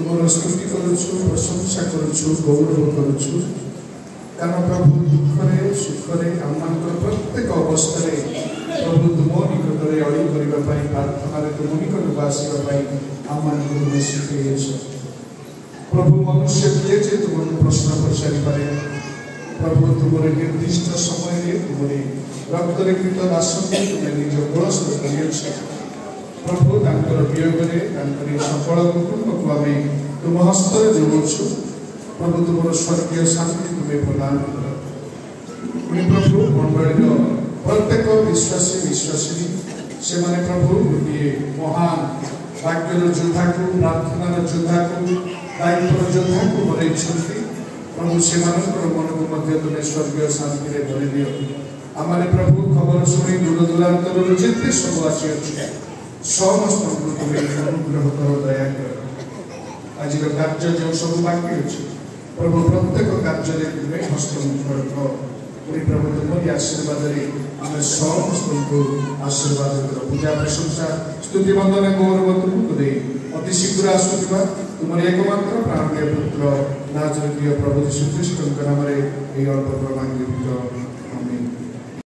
तुम स्तुति करुछु प्रशंसा करुछु गौरव करुछु कारण प्रभु दुखरे सुखरे आम प्रत्येक अवस्था प्रभु तुम निकट में अड़ी करने प्रार्थना तुम निकट को आसवाई आम तुम शिखे प्रभु मनुष्य किए जे तुम प्रश्न पचारि पारे प्रभु तुम निर्दिष्ट समय तुम रक्तरे कृत दास तुम्हें निज गोलस्थ कर प्रभु वियोगे सकल कुटुंब को आम तुम हस्त जोड़ु प्रभु तुम स्वर्गीय शांति तुम्हें प्रदान कर प्रभु मंडली प्रत्येक विश्वासी विश्वासी से माने प्रभु गोटे महान भाग्यर योद्धा को प्रार्थनार योद्धा को दायित्वर योद्धा को बरई प्रभु से मन को तुम्हें स्वर्गीय शांति भरी दियो आम प्रभु खबर शुणी दूर दूरांतर जिते सब आसी समस्त तुम्हें अनुग्रह कर दया कर आज कार्य जो सब बाकी अच्छे प्रभु प्रत्येक कार्य तुम्हें हस्तमुख रख प्रभु तुम्हारी आशीर्वाद आम समस्त को आशीर्वाद कर पूजा प्रशंसा स्तुति वंदना गौरव तुमको दे अति शीघ्र आसुवा तुम्हारे एकमात्र प्राणीय पुत्र नाजरीय प्रभु यीशु ख्रीष्ट नाम अल्प प्रमाण